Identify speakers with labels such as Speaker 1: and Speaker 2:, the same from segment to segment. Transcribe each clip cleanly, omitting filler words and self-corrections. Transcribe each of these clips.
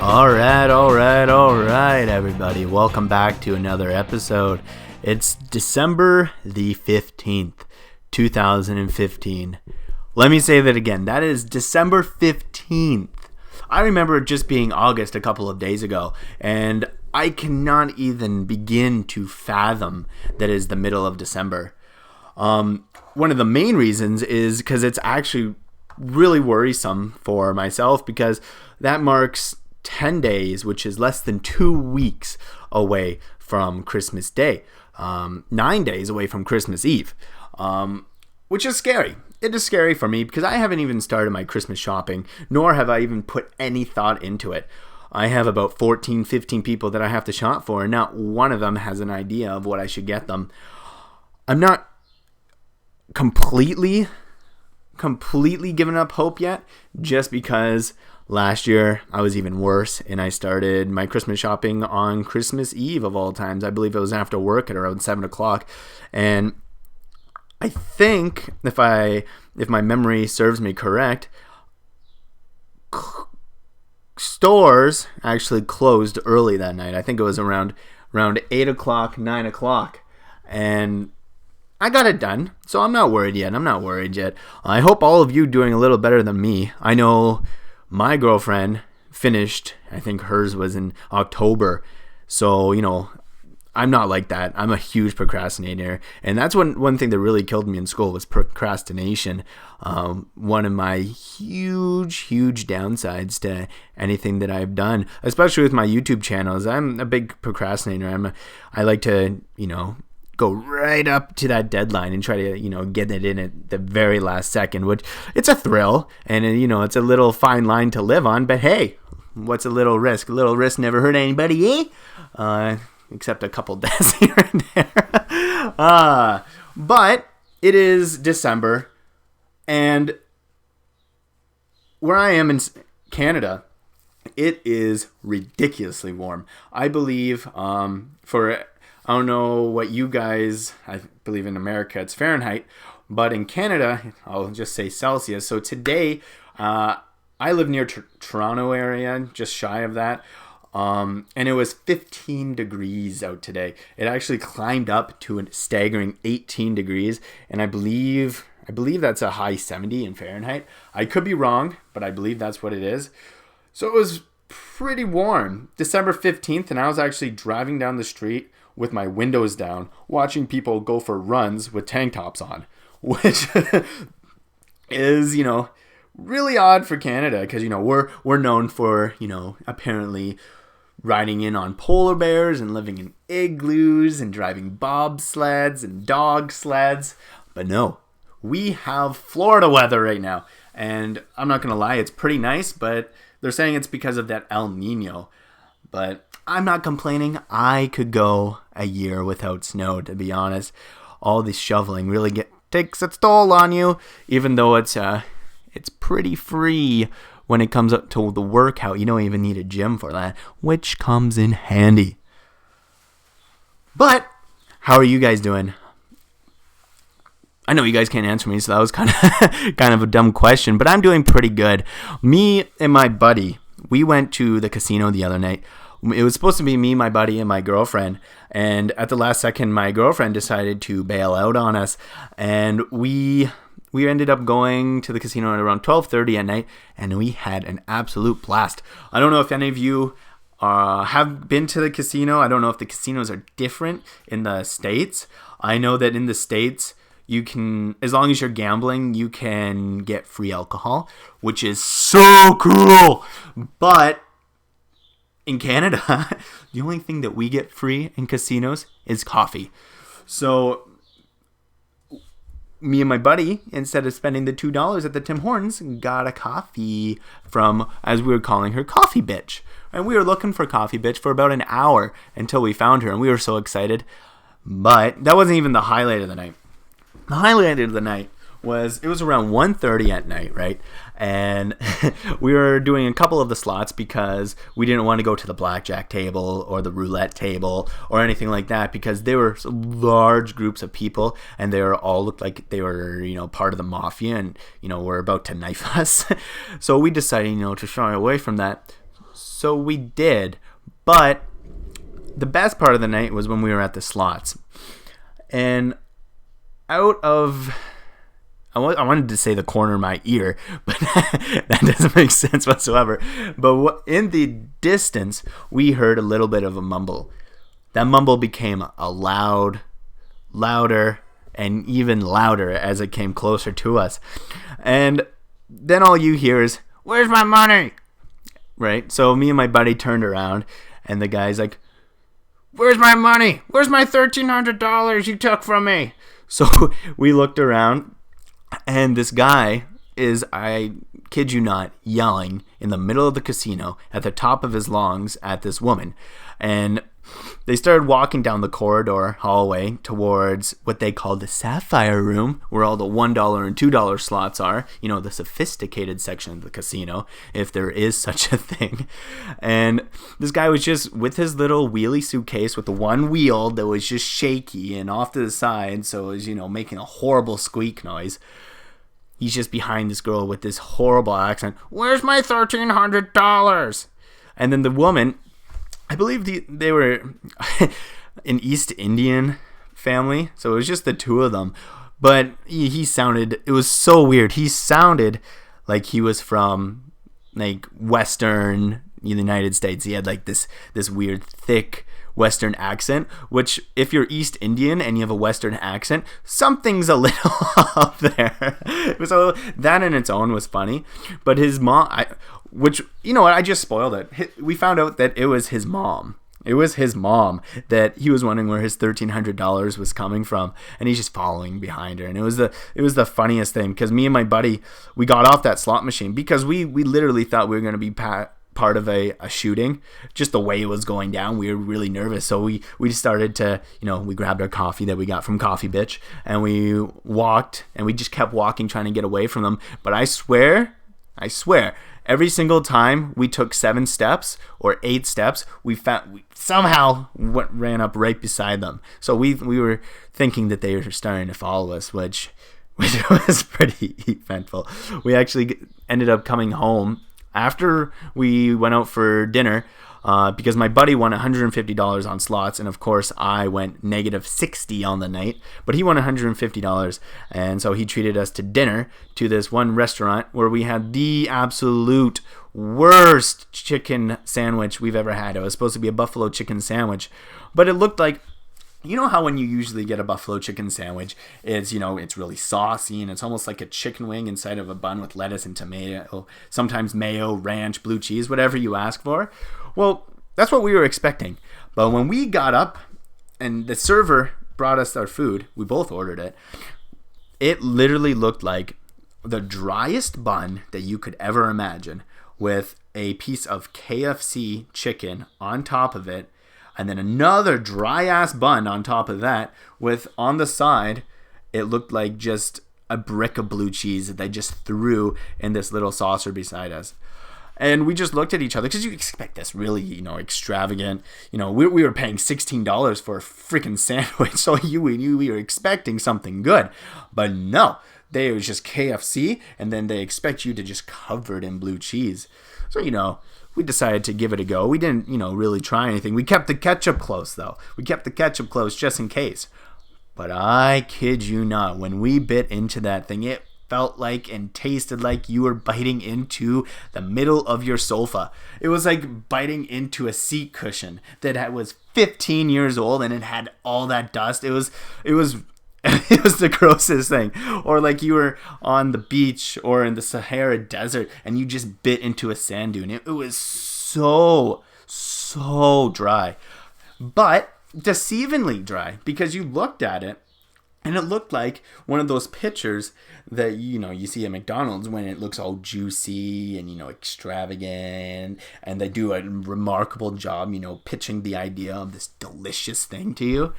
Speaker 1: All right, everybody. Welcome back to another episode. It's December the 15th, 2015. Let me say that again. That is December 15th. I remember it just being August a couple of days ago, and I cannot even begin to fathom that is the middle of December. One of the main reasons is because it's actually really worrisome for myself, because that marks 10 days, which is less than 2 weeks away from Christmas Day, 9 days away from Christmas Eve, which is scary. It is scary for me because I haven't even started my Christmas shopping, nor have I even put any thought into it. I have about 14, 15 people that I have to shop for, and not one of them has an idea of what I should get them. I'm not completely given up hope yet, just because last year I was even worse, and I started my Christmas shopping on Christmas Eve of all times. I believe it was after work at around 7 o'clock, and I think if my memory serves me correct, stores actually closed early that night. I think it was around 8 o'clock, 9 o'clock, and I got it done, so I'm not worried yet. I hope all of you doing a little better than me. I know my girlfriend finished, I think hers was in October, so, I'm not like that. I'm a huge procrastinator, and that's one thing that really killed me in school was procrastination. One of my huge downsides to anything that I've done, especially with my YouTube channels. I'm a big procrastinator. I like to, go right up to that deadline and try to, get it in at the very last second, which it's a thrill, and, it's a little fine line to live on, but hey, what's a little risk? A little risk never hurt anybody, eh? Except a couple deaths here and there. But it is December, and where I am in Canada, it is ridiculously warm. I believe I don't know what you guys, I believe in America it's Fahrenheit, but in Canada, I'll just say Celsius. So today, I live near Toronto area, just shy of that. And it was 15 degrees out today. It actually climbed up to a staggering 18 degrees, and I believe that's a high 70 in Fahrenheit. I could be wrong, but I believe that's what it is. So it was pretty warm. December 15th, and I was actually driving down the street with my windows down, watching people go for runs with tank tops on, which is, really odd for Canada, because, we're known for, apparently riding in on polar bears and living in igloos and driving bobsleds and dog sleds. But no, we have Florida weather right now. And I'm not going to lie, it's pretty nice, but they're saying it's because of that El Nino. But I'm not complaining. I could go a year without snow, to be honest. All this shoveling really takes its toll on you, even though it's pretty free when it comes up to the workout. You don't even need a gym for that, which comes in handy. But how are you guys doing? I know you guys can't answer me, so that was kind of a dumb question, but I'm doing pretty good. Me and my buddy, we went to the casino the other night. It was supposed to be me, my buddy, and my girlfriend, and at the last second, my girlfriend decided to bail out on us, and we ended up going to the casino at around 12:30 at night, and we had an absolute blast. I don't know if any of you have been to the casino. I don't know if the casinos are different in the States. I know that in the States, you can, as long as you're gambling, you can get free alcohol, which is so cool. But in Canada, the only thing that we get free in casinos is coffee. So me and my buddy, instead of spending the $2 at the Tim Hortons, got a coffee from, as we were calling her, Coffee Bitch. And we were looking for Coffee Bitch for about an hour until we found her, and we were so excited. But that wasn't even the highlight of the night. The highlight of the night was, it was around 1:30 at night, right? And we were doing a couple of the slots because we didn't want to go to the blackjack table or the roulette table or anything like that, because they were large groups of people and they were all looked like they were, part of the mafia and, were about to knife us. So we decided, to shy away from that. So we did, but the best part of the night was when we were at the slots. And out of, I wanted to say the corner of my ear, but that doesn't make sense whatsoever. But in the distance, we heard a little bit of a mumble. That mumble became louder, and even louder as it came closer to us. And then all you hear is, "Where's my money?" Right? So me and my buddy turned around, and the guy's like, "Where's my money? Where's my $1,300 you took from me?" So we looked around, and this guy is, I kid you not, yelling in the middle of the casino at the top of his lungs at this woman. And they started walking down the corridor hallway towards what they call the Sapphire Room, where all the $1 and $2 slots are, the sophisticated section of the casino, if there is such a thing. And this guy was just with his little wheelie suitcase with the one wheel that was just shaky and off to the side, so it was, making a horrible squeak noise. He's just behind this girl with this horrible accent. "Where's my $1,300? And then the woman, I believe they were an East Indian family, so it was just the two of them. But he sounded, it was so weird. He sounded like he was from like Western United States. He had like this weird thick Western accent, which if you're East Indian and you have a Western accent, something's a little up there. So that in its own was funny. But his mom, which, I just spoiled it. We found out that it was his mom. It was his mom that he was wondering where his $1,300 was coming from, and he's just following behind her. And it was the funniest thing, because me and my buddy, we got off that slot machine because we literally thought we were going to be part of a shooting. Just the way it was going down, we were really nervous. So we started to, we grabbed our coffee that we got from Coffee Bitch, and we walked, and we just kept walking, trying to get away from them. But I swear, every single time we took 7 steps or 8 steps, we somehow ran up right beside them. So we were thinking that they were starting to follow us, which was pretty eventful. We actually ended up coming home after we went out for dinner, because my buddy won $150 on slots, and of course I went -60 on the night, but he won $150, and so he treated us to dinner to this one restaurant where we had the absolute worst chicken sandwich we've ever had. It was supposed to be a buffalo chicken sandwich, but it looked like, how when you usually get a buffalo chicken sandwich, it's, it's really saucy, and it's almost like a chicken wing inside of a bun with lettuce and tomato, sometimes mayo, ranch, blue cheese, whatever you ask for. Well, that's what we were expecting. But when we got up and the server brought us our food, we both ordered it. It literally looked like the driest bun that you could ever imagine, with a piece of KFC chicken on top of it, and then another dry ass bun on top of that, with on the side, it looked like just a brick of blue cheese that they just threw in this little saucer beside us. And we just looked at each other, because you expect this really, extravagant. We were paying $16 for a freaking sandwich, so we were expecting something good. But no, it was just KFC, and then they expect you to just cover it in blue cheese. So, we decided to give it a go. We didn't, really try anything. We kept the ketchup close, though. We kept the ketchup close just in case. But I kid you not, when we bit into that thing, it felt like and tasted like you were biting into the middle of your sofa. It was like biting into a seat cushion that was 15 years old, and it had all that dust. It was it was the grossest thing. Or like you were on the beach or in the Sahara Desert and you just bit into a sand dune. It was so dry, but deceivingly dry, because you looked at it and it looked like one of those pictures that, you see at McDonald's when it looks all juicy and, extravagant, and they do a remarkable job, pitching the idea of this delicious thing to you.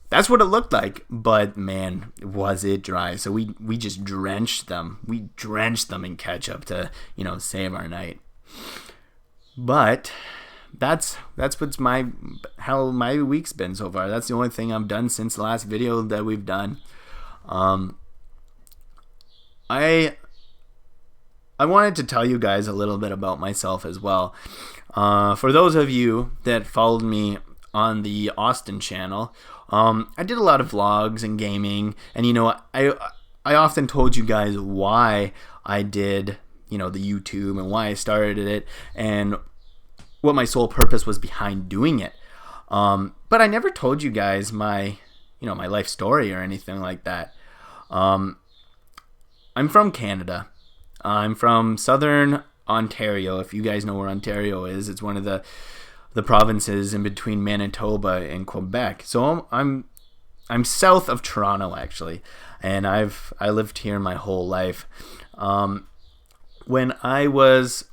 Speaker 1: That's what it looked like, but man, was it dry. So we just drenched them. We drenched them in ketchup to, save our night. But that's how my week's been so far. That's the only thing I've done since the last video that we've done. I wanted to tell you guys a little bit about myself as well. For those of you that followed me on the Austin channel, I did a lot of vlogs and gaming, and I often told you guys why I did the YouTube and why I started it and what my sole purpose was behind doing it. But I never told you guys my my life story or anything like that. I'm from Canada. I'm from Southern Ontario. If you guys know where Ontario is, it's one of the provinces in between Manitoba and Quebec. So I'm south of Toronto actually, and I lived here my whole life. When I was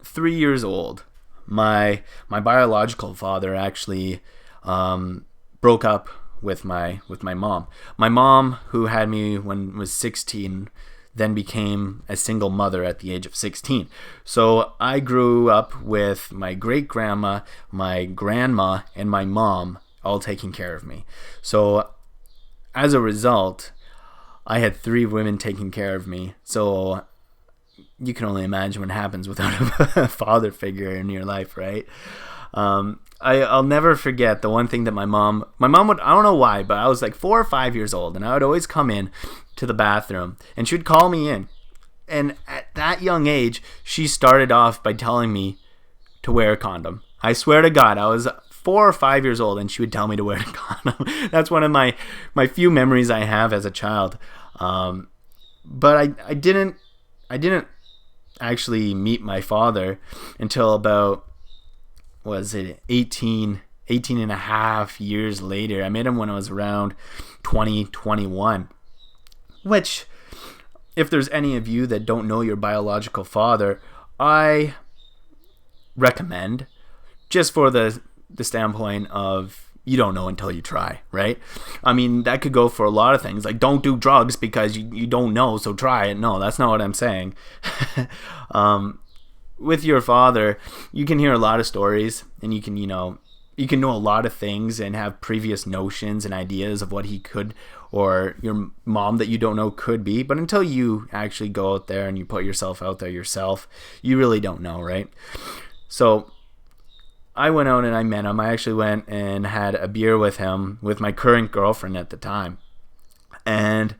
Speaker 1: 3 years old, my biological father actually broke up with my mom. My mom, who had me when I was 16, then became a single mother at the age of 16. So I grew up with my great-grandma, my grandma, and my mom all taking care of me. So as a result, I had 3 women taking care of me. So you can only imagine what happens without a father figure in your life, right? I'll never forget the one thing that my mom would, I don't know why, but I was like 4 or 5 years old, and I would always come in to the bathroom, and she would call me in. And at that young age, she started off by telling me to wear a condom. I swear to God, I was 4 or 5 years old, and she would tell me to wear a condom. That's one of my few memories I have as a child. But I didn't actually meet my father until about, was it 18 and a half years later. I met him when I was around 20, 21. Which, if there's any of you that don't know your biological father, I recommend, just for the standpoint of you don't know until you try, right? I mean, that could go for a lot of things. Like, don't do drugs because you don't know, so try it. No, that's not what I'm saying. With your father, you can hear a lot of stories, and you can know a lot of things and have previous notions and ideas of what he could, or your mom that you don't know could be. But until you actually go out there and you put yourself out there yourself, you really don't know, right? So I went out and I met him. I actually went and had a beer with him, with my current girlfriend at the time. And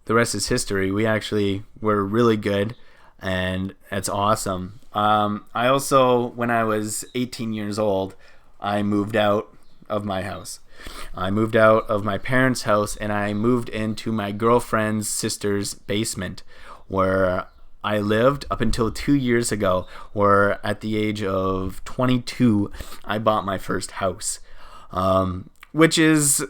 Speaker 1: the rest is history. We actually were really good, and it's awesome. I also, when I was 18 years old, I moved out of my house. I moved out of my parents' house, and I moved into my girlfriend's sister's basement, where I lived up until 2 years ago, where at the age of 22, I bought my first house, which is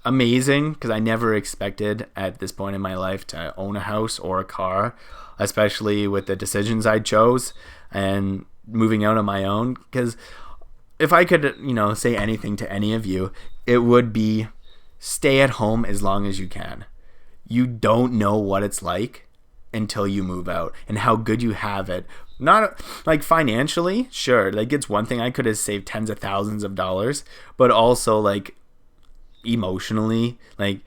Speaker 1: amazing because I never expected at this point in my life to own a house or a car, especially with the decisions I chose and moving out on my own. Because if I could, say anything to any of you, it would be stay at home as long as you can. You don't know what it's like until you move out and how good you have it. Not like financially, sure, like it's one thing. I could have saved tens of thousands of dollars, but also like emotionally, like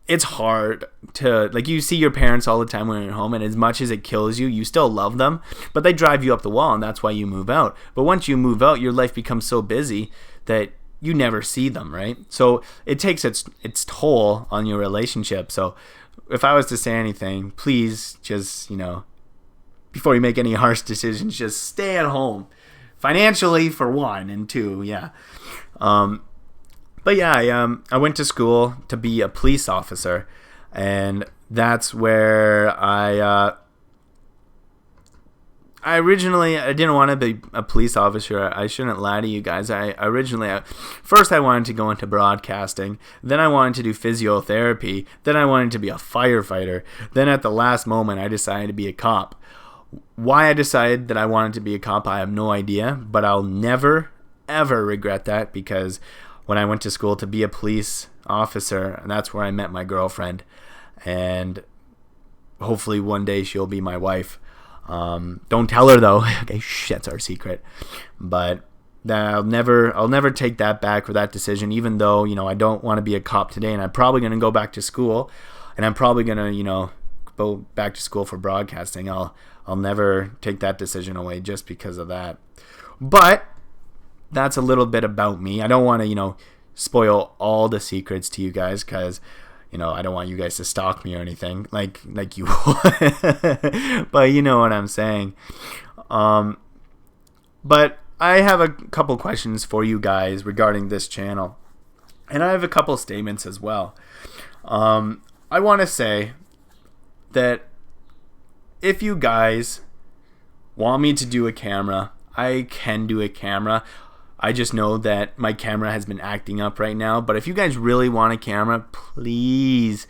Speaker 1: it's hard to, like, you see your parents all the time when you're at home, and as much as it kills you, you still love them, but they drive you up the wall, and that's why you move out. But once you move out, your life becomes so busy that you never see them, right? So it takes its toll on your relationship. So if I was to say anything, please just, before you make any harsh decisions, just stay at home financially, for one, and two, yeah. But yeah, I went to school to be a police officer, and that's where I originally, I didn't want to be a police officer. I shouldn't lie to you guys. First I wanted to go into broadcasting, then I wanted to do physiotherapy, then I wanted to be a firefighter, then at the last moment I decided to be a cop. Why I decided that I wanted to be a cop, I have no idea, but I'll never, ever regret that, because when I went to school to be a police officer, and that's where I met my girlfriend, and hopefully one day she'll be my wife. Don't tell her though. Okay, that's our secret. But I'll never take that back or that decision, even though, I don't want to be a cop today, and I'm probably going to go back to school, and I'm probably going to, back to school for broadcasting. I'll never take that decision away just because of that. But that's a little bit about me. I don't want to, spoil all the secrets to you guys because, I don't want you guys to stalk me or anything like you would. But you know what I'm saying. But I have a couple questions for you guys regarding this channel. And I have a couple statements as well. I want to say that if you guys want me to do a camera, I can do a camera. I just know that my camera has been acting up right now. But if you guys really want a camera, please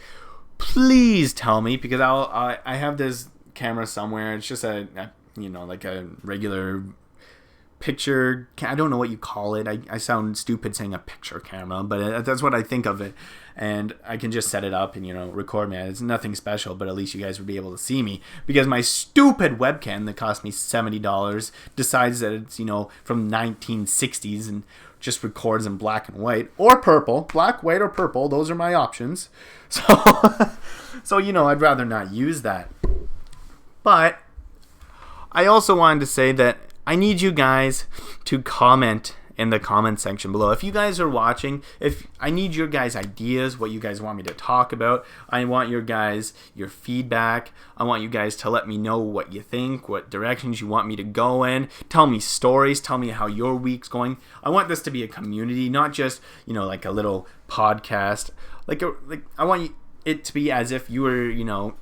Speaker 1: tell me, because I have this camera somewhere. It's just like a regular picture. I don't know what you call it. I sound stupid saying a picture camera, but that's what I think of it. And I can just set it up and record me. It's nothing special, but at least you guys would be able to see me, because my stupid webcam that cost me $70 decides that it's from 1960s and just records in black and white or purple. Black, white, or purple, those are my options. So I'd rather not use that. But I also wanted to say that I need you guys to comment in the comment section below. If you guys are watching, I need your guys' ideas, what you guys want me to talk about. I want your feedback. I want you guys to let me know what you think, what directions you want me to go in. Tell me stories. Tell me how your week's going. I want this to be a community, not just, like a little podcast. I want it to be as if you were,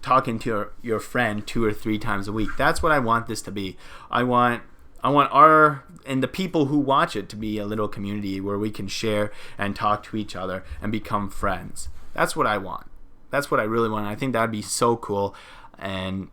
Speaker 1: talking to your friend 2 or 3 times a week. That's what I want this to be. I want and the people who watch it to be a little community where we can share and talk to each other and become friends. That's what I want. That's what I really want. I think that'd be so cool. And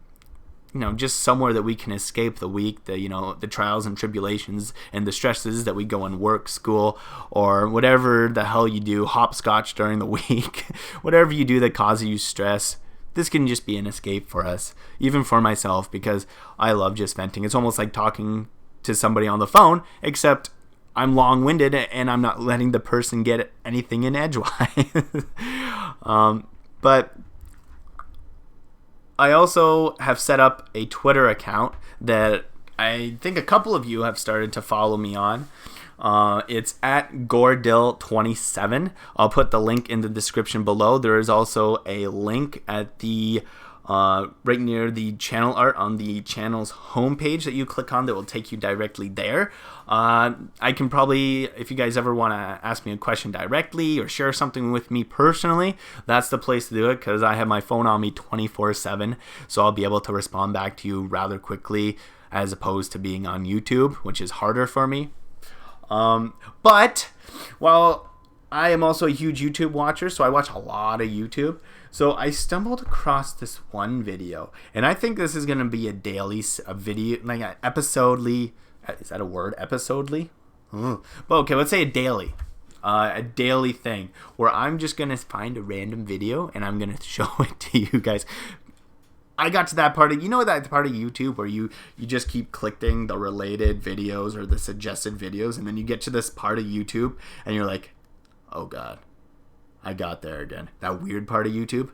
Speaker 1: just somewhere that we can escape the week, the trials and tribulations and the stresses that we go in work, school, or whatever the hell you do, hopscotch during the week, whatever you do that causes you stress. This can just be an escape for us, even for myself, because I love just venting. It's almost like talking to somebody on the phone, except I'm long-winded and I'm not letting the person get anything in edgewise. But I also have set up a Twitter account that I think a couple of you have started to follow me on. It's at Gordil27. I'll put the link in the description below. There is also a link at the right near the channel art on the channel's homepage that you click on that will take you directly there. I can probably, if you guys ever want to ask me a question directly or share something with me personally, that's the place to do it, because I have my phone on me 24/7, so I'll be able to respond back to you rather quickly, as opposed to being on YouTube, which is harder for me. But while I am also a huge YouTube watcher, so I watch a lot of YouTube, so I stumbled across this one video, and I think this is going to be a video, like an episodely, is that a word, episodely? But okay, let's say a daily thing, where I'm just going to find a random video, and I'm going to show it to you guys. I got to that part of, that part of YouTube where you just keep clicking the related videos or the suggested videos, and then you get to this part of YouTube and you're like, oh God, I got there again. That weird part of YouTube.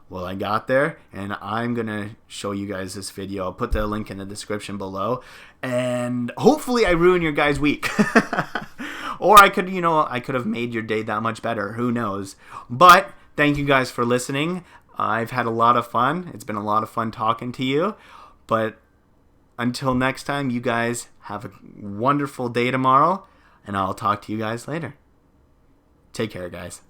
Speaker 1: Well, I got there, and I'm going to show you guys this video. I'll put the link in the description below, and hopefully I ruin your guys' week. Or I could have made your day that much better. Who knows? But thank you guys for listening. I've had a lot of fun. It's been a lot of fun talking to you. But until next time, you guys have a wonderful day tomorrow, and I'll talk to you guys later. Take care, guys.